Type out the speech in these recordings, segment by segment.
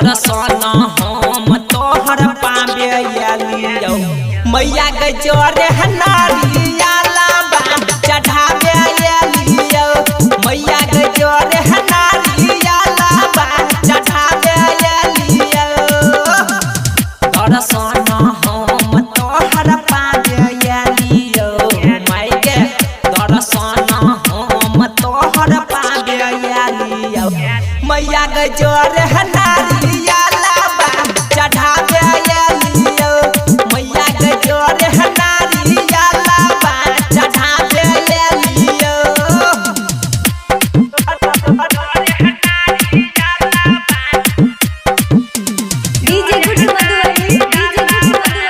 दर्शन हम तोहर पावे लियो मैया के जोरे नारिया लाबा चढ़ावे लियो मैया के जोरे नारिया लाबा चढ़ावे लियो दर्शन हम तोहर पावे लियो माई के दर्शन हम तोहर पावे लियो मैया के जोरे नारिया लाबा चढ़ावे लियो मैया के जोरे नारिया लाबा चढ़ावे लियो डीजे गुड्डू मधुबनी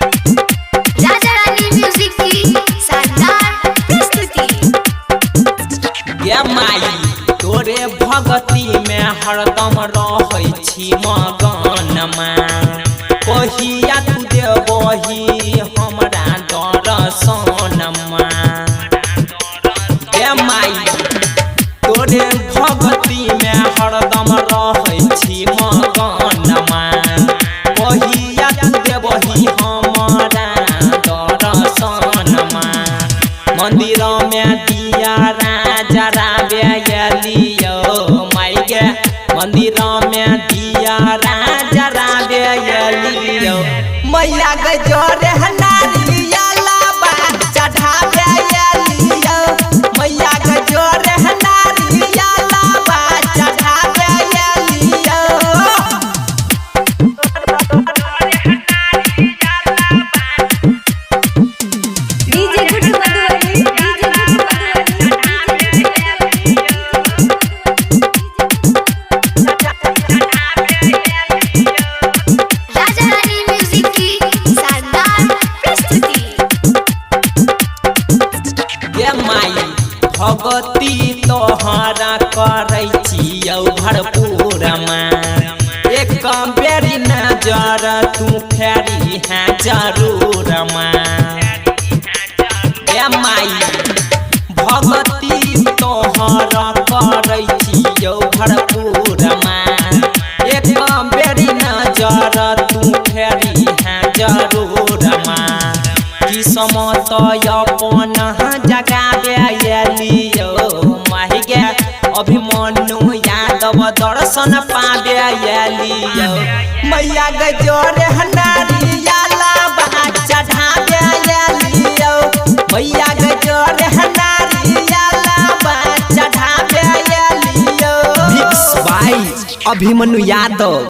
राजा रानी म्यूजिक की शानदार प्रस्तुति। ये माई तोरे भगती में हरदम रहै छी मगनमा कहिया तू देबही हमरा दर्शनमा ये माई तोरे भगती में हरदम रहै छी मगनमा कहिया तू देबही हमरा दर्शनमा मंदिर में दिया राजा रावे लियो माई के मंदिर में दिया राजा रावे लियो मैया के जोरे नारिया लाबा चढ़ावे लियो मैया के जोरे नारिया लाबा चढ़ावे लियो डीजे गुड्डू मधुबनी राजा रानी म्यूजिक की शानदार प्रस्तुति। ये माई भगती तोहरा करै छियौ भरपूरमा एक बेरी नजर तू फेरी है जरूरमा ये माई भगती तोहरा करै छियौ भरपूरमा एक बेरी नजर तू फेरी है जरूरमा किस्मत अपन जगावे लियो माही गे अभिमन्यु यादव दर्शन पावे लियो मैया के जोरे नारिया लाबा चढ़ावे लियो मैया के जोरे नारिया लाबा चढ़ावे लियो। Mix by Abhimanyu Yadav.